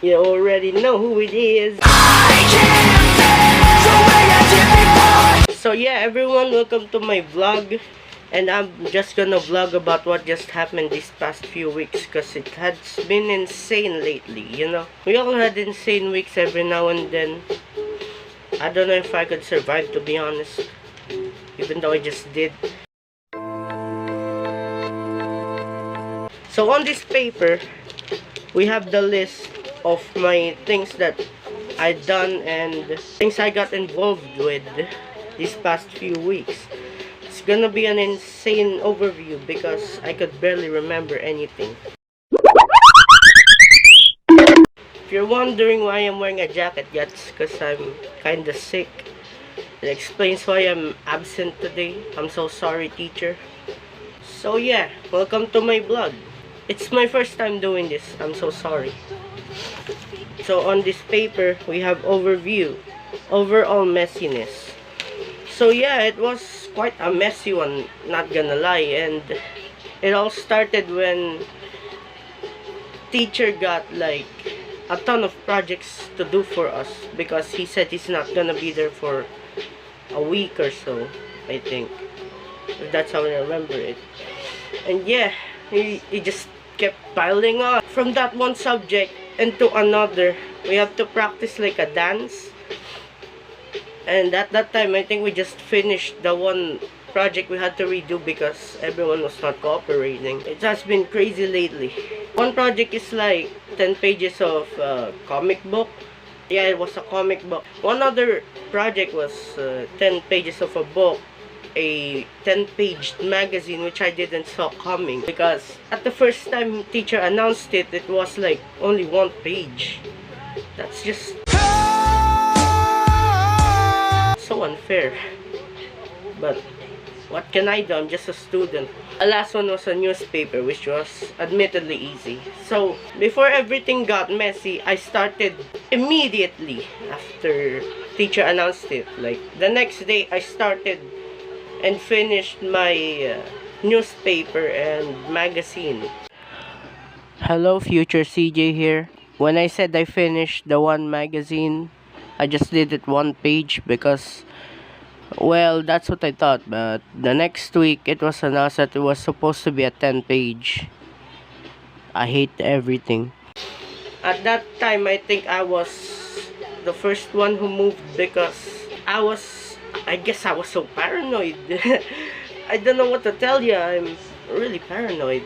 You already know who it is. So yeah, everyone, welcome to my vlog. And I'm just gonna vlog about what just happened these past few weeks, because it has been insane lately, you know. We all had insane weeks every now and then. I don't know if I could survive, to be honest, even though I just did. So on this paper, we have the list of my things that I done and things I got involved with these past few weeks. It's gonna be an insane overview because I could barely remember anything. If you're wondering why I'm wearing a jacket, that's because I'm kinda sick. It explains why I'm absent today. I'm so sorry, teacher. So yeah, welcome to my vlog. It's my first time doing this. I'm so sorry. So on this paper, we have overview, overall messiness. So yeah, it was quite a messy one, not gonna lie. And it all started when teacher got like a ton of projects to do for us, because he said he's not gonna be there for a week or so, I think. That's how I remember it. And yeah, he just kept piling on from that one subject into another. We have to practice like a dance, and at that time I think we just finished the one project we had to redo because everyone was not cooperating. It has been crazy lately. One project is like 10 pages of comic book. Yeah, it was a comic book. One other project was 10 pages of a book, a 10-page magazine, which I didn't saw coming, because at the first time teacher announced it, it was like only 1 page. That's just so unfair. But what can I do? I'm just a student. The last one was a newspaper, which was admittedly easy. So before everything got messy, I started immediately after teacher announced it. Like the next day, I started and finished my newspaper and magazine. Hello, future CJ here. When I said I finished the one magazine, I just did it 1 page because, well, that's what I thought. But the next week, it was announced that it was supposed to be a 10-page. I hate everything. At that time, I think I was the first one who moved because I guess I was so paranoid. I don't know what to tell you. I'm really paranoid.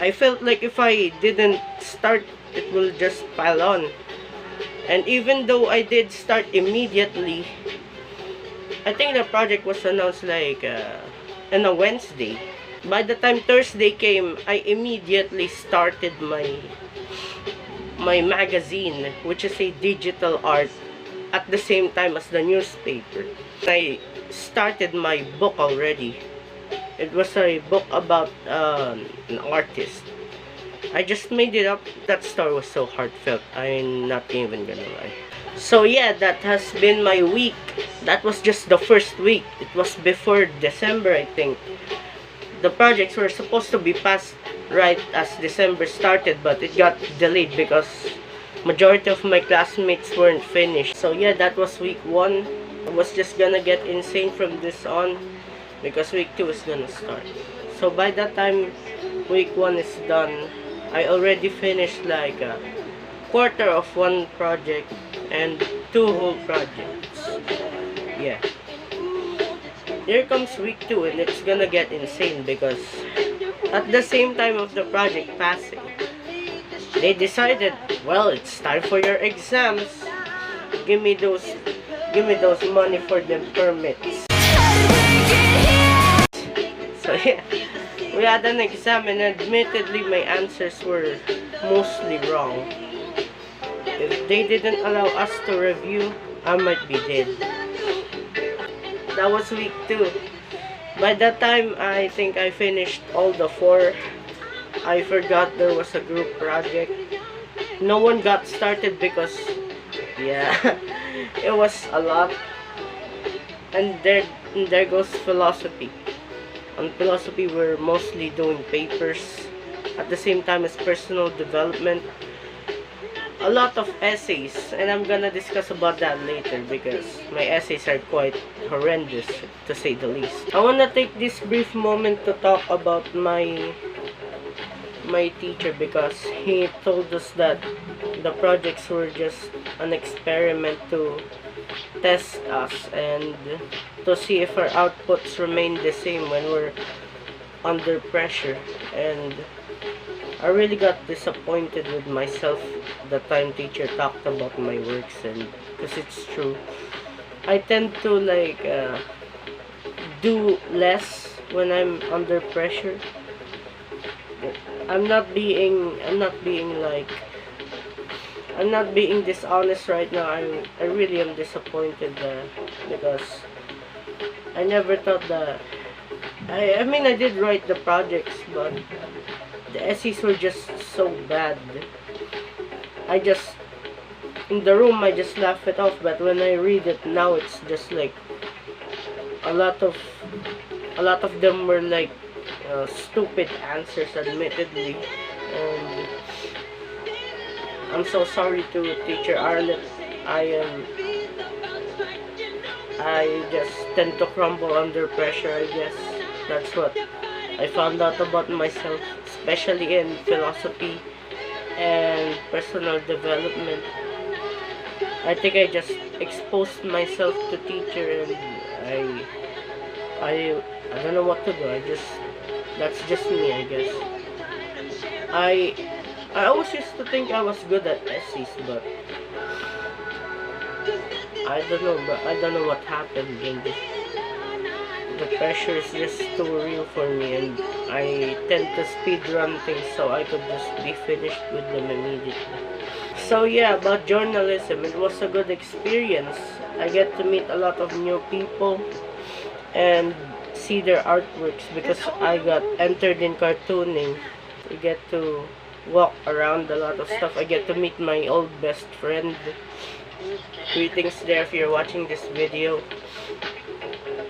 I felt like if I didn't start, it will just pile on. And even though I did start immediately, I think the project was announced like on a Wednesday. By the time Thursday came, I immediately started my magazine, which is a digital art, at the same time as the newspaper. I started my book already. It was a book about an artist. I just made it up. That story was so heartfelt, I'm not even gonna lie. So yeah, that has been my week. That was just the first week. It was before December, I think. The projects were supposed to be passed right as December started, but it got delayed because majority of my classmates weren't finished. So yeah, that was week 1. I was just gonna get insane from this on, because week 2 is gonna start. So by that time week 1 is done, I already finished like a quarter of one project and 2 whole projects. Yeah. Here comes week 2, and it's gonna get insane because at the same time of the project passing, they decided, well, it's time for your exams. Give me those money for the permits. So yeah, we had an exam, and admittedly my answers were mostly wrong. If they didn't allow us to review, I might be dead. That was week 2. By that time, I think I finished all the 4. I forgot there was a group project. No one got started because, yeah, it was a lot. And there goes philosophy. On philosophy, we're mostly doing papers at the same time as personal development. a lot of essays, and I'm gonna discuss about that later because my essays are quite horrendous, to say the least. I wanna take this brief moment to talk about my teacher because he told us that the projects were just an experiment to test us and to see if our outputs remain the same when we're under pressure. And I really got disappointed with myself the time teacher talked about my works, and because it's true, I tend to like do less when I'm under pressure. I'm not being dishonest right now. I really am disappointed because I never thought that I mean I did write the projects, but the essays were just so bad. I just in the room I just laugh it off, but when I read it now, it's just like a lot of them were like stupid answers, admittedly. And I'm so sorry to teacher Arlette. I just tend to crumble under pressure, I guess. That's what I found out about myself, especially in philosophy and personal development. I think I just exposed myself to teacher, and I don't know what to do. That's just me, I guess. I always used to think I was good at essays, but I don't know what happened again. The pressure is just too real for me, and I tend to speed run things so I could just be finished with them immediately. So yeah, about journalism, it was a good experience. I get to meet a lot of new people and see their artworks because I got entered in cartooning. We get to walk around a lot of stuff. I get to meet my old best friend. Greetings there if you're watching this video.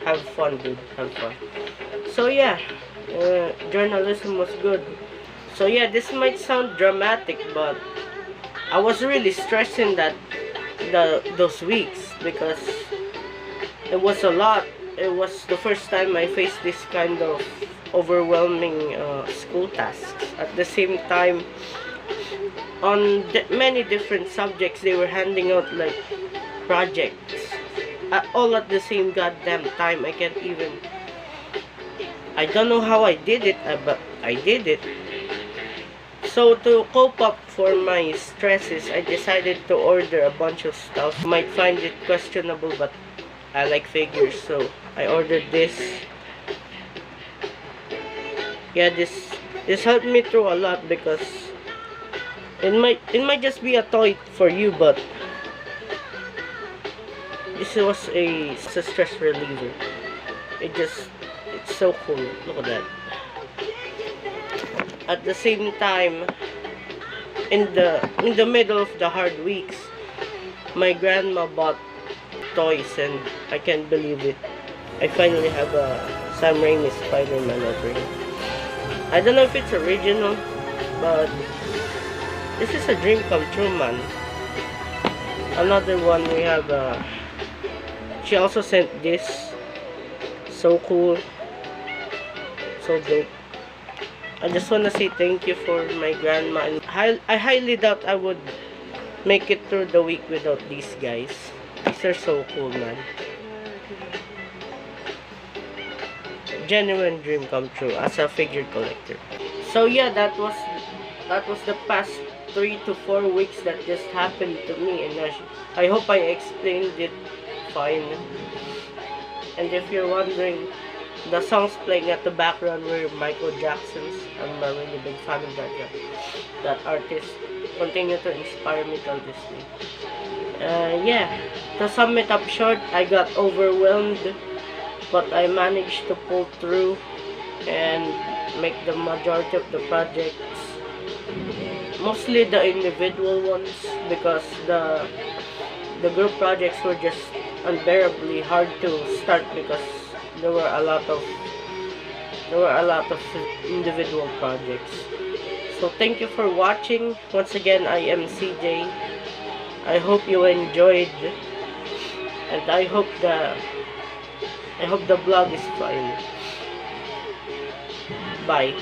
Have fun, dude. Have fun. So yeah, journalism was good. So yeah, this might sound dramatic, but I was really stressing those weeks because it was a lot. It was the first time I faced this kind of overwhelming school tasks. At the same time, on many different subjects, they were handing out like projects all at the same goddamn time. I don't know how I did it, but I did it. So to cope up for my stresses, I decided to order a bunch of stuff. You might find it questionable, but I like figures, so I ordered this. Yeah, this helped me through a lot because it might just be a toy for you, but this was a stress reliever. It's so cool. Look at that. At the same time, in the middle of the hard weeks, my grandma bought toys, and I can't believe it. I finally have a Sam Raimi Spider-Man over here. I don't know if it's original, but this is a dream come true, man. Another one we have. She also sent this. So cool. So dope. I just want to say thank you for my grandma. And I highly doubt I would make it through the week without these guys. These are so cool, man. Genuine dream come true as a figure collector. So yeah, that was the past 3 to 4 weeks that just happened to me, and I hope I explained it fine. And if you're wondering, the songs playing at the background were Michael Jackson's. I'm a really big fan of that artist. Continue to inspire me till this day. Yeah, to sum it up short, I got overwhelmed, but I managed to pull through and make the majority of the projects, mostly the individual ones, because the group projects were just unbearably hard to start because there were a lot of individual projects. So thank you for watching. Once again, I am CJ. I hope you enjoyed, and I hope the vlog is fine. Bye.